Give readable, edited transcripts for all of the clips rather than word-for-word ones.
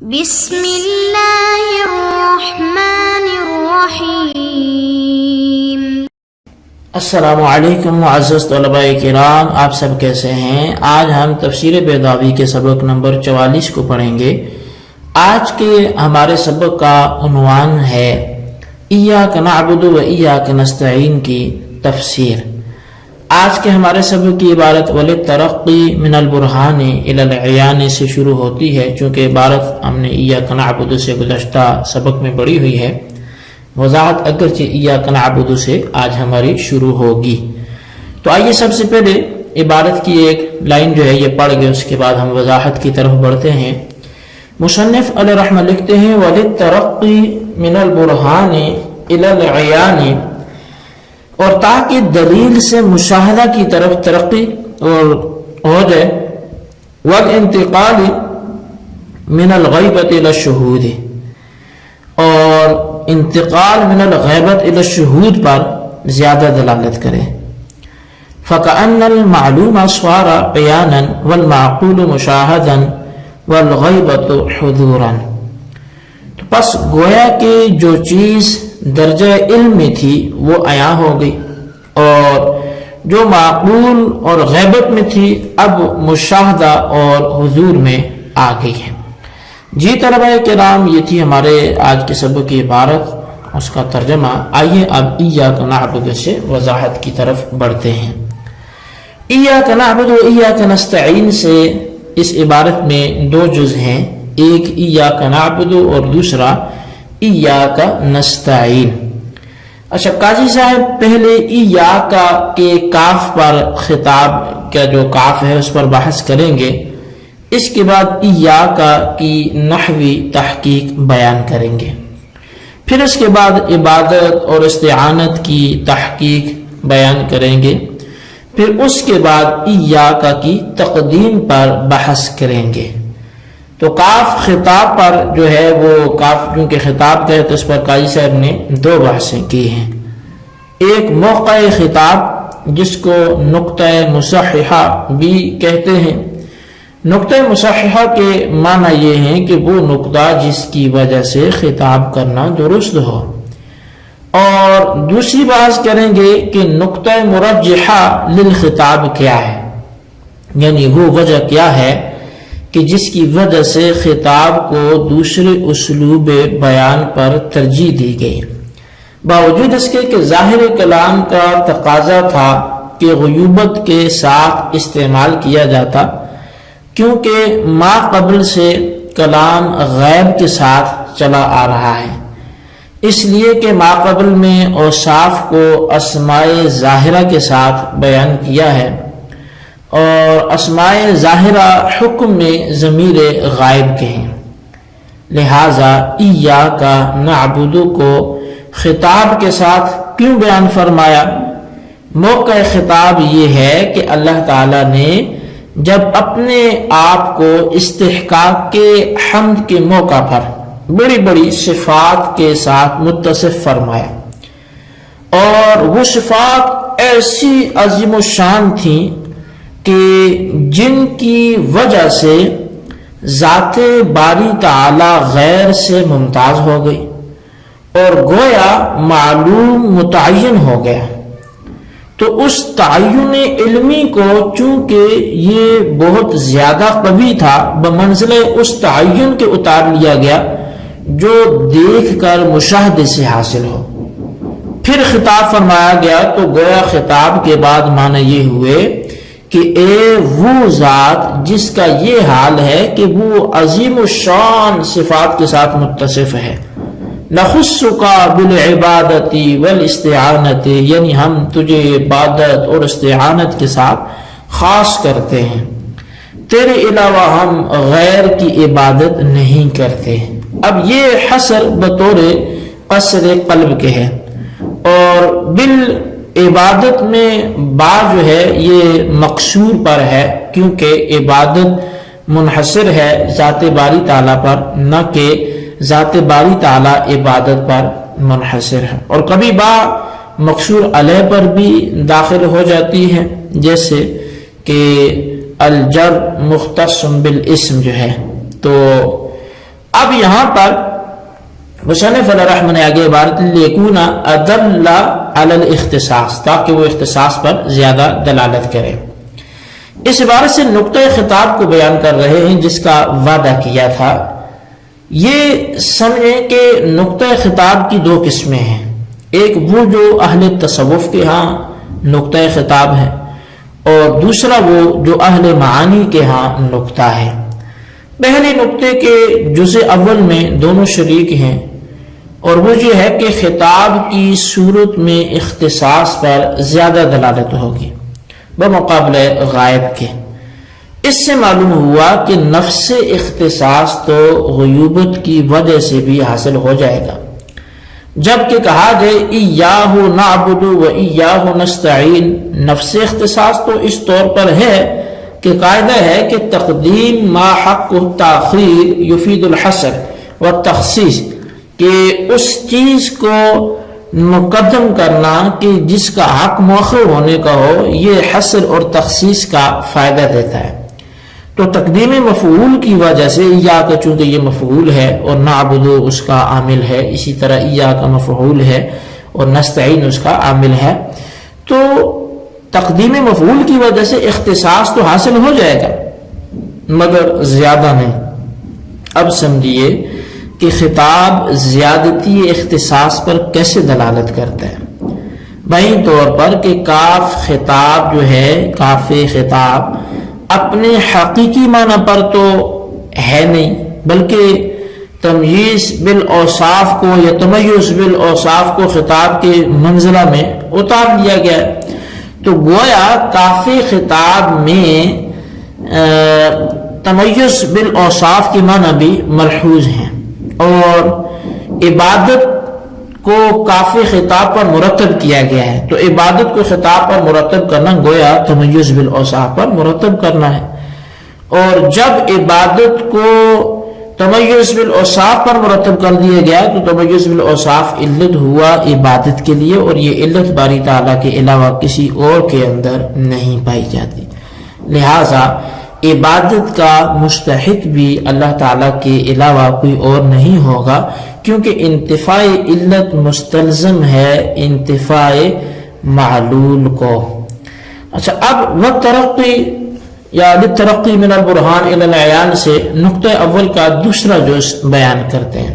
بسم اللہ الرحمن الرحیم۔ السلام علیکم معزز طلباء کرام، آپ سب کیسے ہیں؟ آج ہم تفسیر بیضاوی کے سبق نمبر 44 کو پڑھیں گے۔ آج کے ہمارے سبق کا عنوان ہے ایاک نعبد و ایاک نستعین کی تفسیر۔ آج کے ہمارے سبق کی عبارت وَلِلتَّرَقِّ مِنَ الْبُرْهَانِ إِلَى الْعِيَانِ سے شروع ہوتی ہے، چونکہ عبارت ہم نے ایاک نعبد سے گزشتہ سبق میں پڑھی ہوئی ہے۔ وضاحت اگرچہ ایاک نعبد سے آج ہماری شروع ہوگی۔ تو آئیے سب سے پہلے عبارت کی ایک لائن جو ہے یہ پڑھ گئے، اس کے بعد ہم وضاحت کی طرف بڑھتے ہیں۔ مصنف علیہ رحمہ لکھتے ہیں وَلِلتَّرَقِّ مِنَ الْبُرْهَانِ إِلَى الْعِيَانِ، اور تاکہ دلیل سے مشاہدہ کی طرف ترقی اور ہو جائے، وَالْإِنْتِقَالِ مِنَ الْغَيْبَةِ إِلَى الشُّهُودِ، اور انتقال من الغیبت الى الشہود پر زیادہ دلالت کرے۔ فَكَأَنَّ الْمَعْلُومَ صَارَ عِيَانًا وَالْمَعْقُولُ مُشَاهَدًا وَالْغَيْبَةُ حُضُورًا، تو پس گویا کہ جو چیز درجہ علم میں تھی وہ عیاں ہو گئی، اور جو معقول اور غیبت میں تھی اب مشاہدہ اور حضور میں آ گئی ہے۔ جی طلباء کرام، یہ تھی ہمارے آج کے سبق کی عبارت، اس کا ترجمہ۔ آئیے اب ایاک نعبد سے وضاحت کی طرف بڑھتے ہیں۔ ایاک نعبد و ایاک نستعین سے اس عبارت میں دو جز ہیں، ایک ایاک نعبد اور دوسرا ایاک نستعین۔ اچھا قاضی صاحب پہلے ایاک کے کاف پر خطاب کا جو کاف ہے اس پر بحث کریں گے، اس کے بعد ایاک کی نحوی تحقیق بیان کریں گے، پھر اس کے بعد عبادت اور استعانت کی تحقیق بیان کریں گے، پھر اس کے بعد ایاک کی تقدیم پر بحث کریں گے۔ تو کاف خطاب پر جو ہے وہ کاف کیونکہ خطاب کا ہے تو اس پر قاضی صاحب نے دو بحثیں کی ہیں۔ ایک موقع خطاب جس کو نقطہ مصححہ بھی کہتے ہیں۔ نقطہ مصححہ کے معنی یہ ہیں کہ وہ نقطہ جس کی وجہ سے خطاب کرنا درست ہو، اور دوسری بحث کریں گے کہ نقطہ مرجحہ للخطاب کیا ہے، یعنی وہ وجہ کیا ہے کہ جس کی وجہ سے خطاب کو دوسرے اسلوب بیان پر ترجیح دی گئی، باوجود اس کے کہ ظاہر کلام کا تقاضا تھا کہ غیوبت کے ساتھ استعمال کیا جاتا، کیونکہ ما قبل سے کلام غیب کے ساتھ چلا آ رہا ہے، اس لیے کہ ما قبل میں اوصاف کو اسماء ظاہرہ کے ساتھ بیان کیا ہے، اور اسماء ظاہرہ حکم میں ضمیر غائب کے ہیں، لہذا ایاک نعبد کو خطاب کے ساتھ کیوں بیان فرمایا؟ موقع خطاب یہ ہے کہ اللہ تعالیٰ نے جب اپنے آپ کو استحقاق کے حمد کے موقع پر بڑی بڑی صفات کے ساتھ متصف فرمایا، اور وہ صفات ایسی عظیم الشان تھیں کہ جن کی وجہ سے ذات باری تعالی غیر سے ممتاز ہو گئی، اور گویا معلوم متعین ہو گیا۔ تو اس تعین علمی کو چونکہ یہ بہت زیادہ قوی تھا، بمنزلہ اس تعین کے اتار لیا گیا جو دیکھ کر مشاہدے سے حاصل ہو، پھر خطاب فرمایا گیا۔ تو گویا خطاب کے بعد معنی یہ ہوئے کہ اے وہ ذات جس کا یہ حال ہے کہ وہ عظیم الشان صفات کے ساتھ متصف ہے، نخصک بالعبادت والاستعانت، یعنی ہم تجھے عبادت اور استعانت کے ساتھ خاص کرتے ہیں، تیرے علاوہ ہم غیر کی عبادت نہیں کرتے۔ اب یہ حصر بطور قصر قلب کے ہے، اور بالعبادت میں با جو ہے یہ مقصور پر ہے، کیونکہ عبادت منحصر ہے ذات باری تعالیٰ پر، نہ کہ ذات باری تعالیٰ عبادت پر منحصر ہے۔ اور کبھی با مقصور علیہ پر بھی داخل ہو جاتی ہے، جیسے کہ الجر مختص بالاسم جو ہے، تو اب یہاں پر مصنف علیہ رحمہ نے آگے عبارت لیکون ادل علی الاختصاص، تاکہ وہ اختصاص پر زیادہ دلالت کرے. اس عبارت سے نقطۂ خطاب کو بیان کر رہے ہیں جس کا وعدہ کیا تھا. یہ سمجھیں کہ نقطۂ خطاب کی دو قسمیں ہیں. ایک وہ جو اہل تصوف کے ہاں نقطۂ خطاب ہے، اور دوسرا وہ جو اہل معانی کے ہاں نقطہ ہے. پہلے نقطے کے جزء اول میں دونوں شریک ہیں، اور وہ یہ ہے کہ خطاب کی صورت میں اختصاص پر زیادہ دلالت ہوگی بمقابلہ غائب کے. اس سے معلوم ہوا کہ نفس اختصاص تو غیوبت کی وجہ سے بھی حاصل ہو جائے گا، جبکہ کہا جائے ایاہ نعبد و ایاہ نستعین. نفس اختصاص تو اس طور پر ہے کہ قاعدہ ہے کہ تقدیم ما حق تاخیر یفید الحصر والتخصیص، کہ اس چیز کو مقدم کرنا کہ جس کا حق مؤخر ہونے کا ہو، یہ حصر اور تخصیص کا فائدہ دیتا ہے. تو تقدیم مفعول کی وجہ سے یا کا چونکہ یہ مفعول ہے اور نعبد اس کا عامل ہے، اسی طرح یا کا مفعول ہے اور نستعین اس کا عامل ہے، تو تقدیم مفعول کی وجہ سے اختصاص تو حاصل ہو جائے گا مگر زیادہ نہیں. اب سمجھیے کہ خطاب زیادتی اختصاص پر کیسے دلالت کرتا ہے. بہین طور پر کہ کاف خطاب جو ہے، کاف خطاب اپنے حقیقی معنی پر تو ہے نہیں، بلکہ تمییز بالاوصاف کو یا تمیز بالاوصاف کو خطاب کے منزلہ میں اتار دیا گیا ہے. تو گویا کاف خطاب میں تمیز بالاوصاف کے معنی بھی ملحوظ ہیں، اور عبادت کو کافی خطاب پر مرتب کیا گیا ہے. تو عبادت کو خطاب پر مرتب کرنا گویا تمیز بالاوصاف پر مرتب کرنا ہے، اور جب عبادت کو تمیز بالاوصاف پر مرتب کر دیا گیا تو تمیز بالاوصاف علت ہوا عبادت کے لیے، اور یہ علت باری تعالیٰ کے علاوہ کسی اور کے اندر نہیں پائی جاتی. لہذا عبادت کا مستحق بھی اللہ تعالیٰ کے علاوہ کوئی اور نہیں ہوگا، کیونکہ انتفاع علت مستلزم ہے انتفاع معلول کو. اچھا، اب وقت ترقی یا للترقی من البرہان الی العیان سے نقطہ اول کا دوسرا جز بیان کرتے ہیں.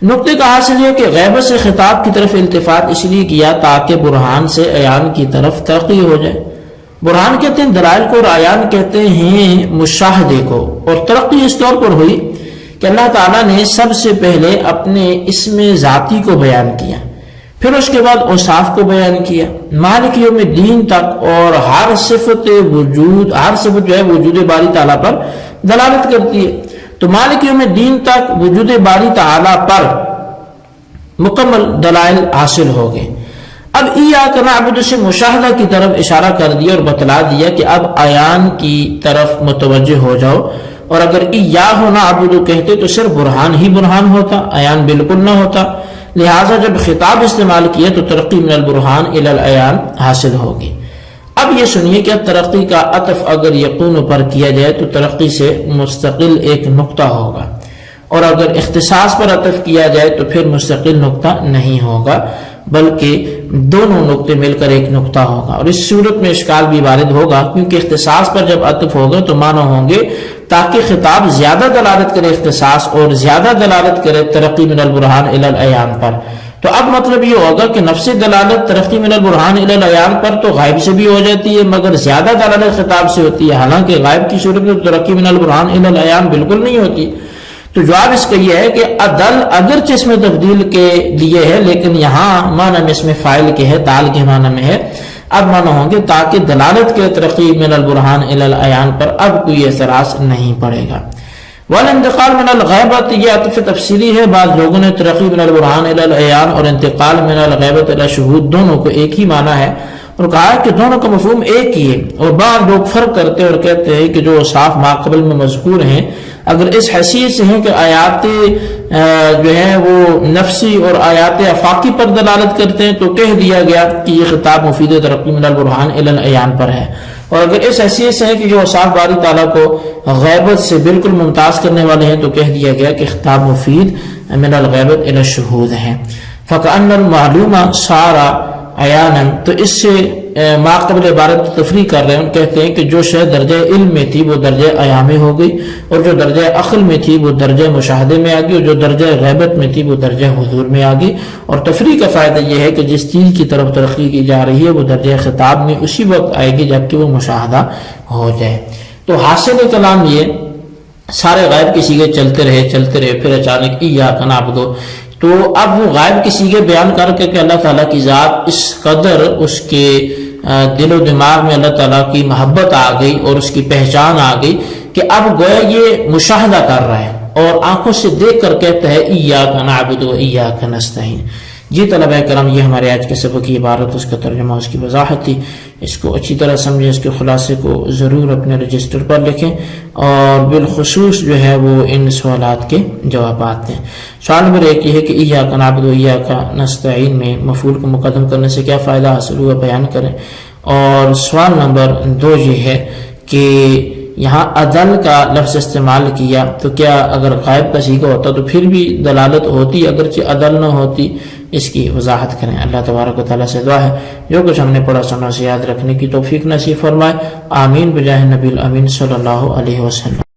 نقطے کا حاصل ہے کہ غیبت سے خطاب کی طرف التفات اس لیے کیا تاکہ برہان سے عیان کی طرف ترقی ہو جائے. برہان کہتے ہیں دلائل کو، اور عیان کہتے ہیں مشاہدے کو. اور ترقی اس طور پر ہوئی کہ اللہ تعالیٰ نے سب سے پہلے اپنے اسم ذاتی کو بیان کیا، پھر اس کے بعد اوصاف کو بیان کیا مالک یوم الدین تک، اور ہر صفت وجود، ہر صفت جو ہے وجود باری تعالیٰ پر دلالت کرتی ہے. تو مالک یوم الدین تک وجود باری تعالیٰ پر مکمل دلائل حاصل ہو گئے. اب ایاک نعبد سے مشاہدہ کی طرف اشارہ کر دیا اور بتلا دیا کہ اب عیان کی طرف متوجہ ہو جاؤ، اور اگر ایاہ نعبد کہتے تو صرف برہان ہی برہان ہوتا، عیان بالکل نہ ہوتا. لہٰذا جب خطاب استعمال کیا تو ترقی من البرہان الی العیان حاصل ہوگی. اب یہ سنیے کہ ترقی کا عطف اگر یقون پر کیا جائے تو ترقی سے مستقل ایک نقطہ ہوگا، اور اگر اختصاص پر عطف کیا جائے تو پھر مستقل نقطہ نہیں ہوگا، بلکہ دونوں نقطے مل کر ایک نقطہ ہوگا. اور اس صورت میں اشکال بھی وارد ہوگا، کیونکہ اختصاص پر جب عطف ہوگا تو معنی ہوں گے تاکہ خطاب زیادہ دلالت کرے اختصاص اور زیادہ دلالت کرے ترقی من البرہان الی العیان پر. تو اب مطلب یہ ہوگا کہ نفس دلالت ترقی من البرہان الی العیان پر تو غائب سے بھی ہو جاتی ہے، مگر زیادہ دلالت خطاب سے ہوتی ہے، حالانکہ غائب کی صورت میں ترقی من البرہان الی العیان بالکل نہیں ہوتی. تو جواب اس کا یہ ہے کہ عدل اگرچہ اس میں تبدیل کے لیے ہے، لیکن یہاں معنی میں اس میں فاعل کے ہے، دال کے معنی میں ہے. اب معنی ہوں گے تاکہ دلالت کے ترقی من البرہان الی العیان پر اب کوئی اعتراض نہیں پڑے گا. والانتقال من الغیبت، یہ عطف تفصیلی ہے. بعض لوگوں نے ترقی من البرہان الی العیان اور انتقال من الغیبت الی شہود دونوں کو ایک ہی معنی ہے اور کہا ہے کہ دونوں کا مفہوم ایک ہی ہے. اور بعض لوگ فرق کرتے ہیں اور کہتے ہیں کہ جو صاف ما قبل میں مذکور ہیں اگر اس حیثیت سے ہیں کہ آیات جو ہیں وہ نفسی اور آیات افاقی پر دلالت کرتے ہیں تو کہہ دیا گیا کہ یہ خطاب مفید ترقی من البرہان الی العیان پر ہے. اور اگر اس حیثیت سے ہے کہ جو اوصاف باری تعالیٰ کو غیبت سے بالکل ممتاز کرنے والے ہیں تو کہہ دیا گیا کہ خطاب مفید من الغیبت الی الشہود ہے. فَكَأَنَّ الْمَعْلُومَ صَارَ عَيَانًا، تو اس سے ما قبل عبارت تفریح کر رہے ہیں. کہتے ہیں کہ جو شے درجہ علم میں تھی وہ درجہ عیان میں ہو گئی، اور جو درجہ عقل میں تھی وہ درجہ مشاہدے میں آ گئی، اور جو درجہ غیبت میں تھی وہ درجہ حضور میں آ گئی. اور تفریح کا فائدہ یہ ہے کہ جس چیز کی طرف ترقی کی جا رہی ہے وہ درجہ خطاب میں اسی وقت آئے گی جبکہ وہ مشاہدہ ہو جائے. تو حاصل کلام یہ سارے غائب کے سیغے چلتے رہے پھر اچانک ایاک نعبد، تو اب وہ غائب کے سیغے بیان کر کے کہ اللہ تعالیٰ کی ذات اس قدر اس کے دل و دماغ میں اللہ تعالیٰ کی محبت آ گئی اور اس کی پہچان آ گئی کہ اب گویا یہ مشاہدہ کر رہا ہے اور آنکھوں سے دیکھ کر کہتا ہے ایاک نعبد و ایاک نستعین. جی طلبہ کرام، یہ ہمارے آج کے سبق کی عبارت، اس کا ترجمہ، اس کی وضاحت تھی. اس کو اچھی طرح سمجھیں، اس کے خلاصے کو ضرور اپنے رجسٹر پر لکھیں اور بالخصوص جو ہے وہ ان سوالات کے جوابات دیں. سوال نمبر 1 یہ ہے کہ ایاک نعبد و ایاک نستعین میں مفعول کو مقدم کرنے سے کیا فائدہ حاصل ہوا، بیان کریں. اور سوال نمبر 2 یہ ہے کہ یہاں عدل کا لفظ استعمال کیا تو کیا اگر غائب کا صیغہ ہوتا تو پھر بھی دلالت ہوتی اگرچہ عدل نہ ہوتی، اس کی وضاحت کریں. اللہ تبارک و تعالیٰ سے دعا ہے جو کچھ ہم نے پڑھا سنا سے یاد رکھنے کی توفیق نصیب فرمائے. آمین بجاہ نبی الامین صلی اللہ علیہ وسلم.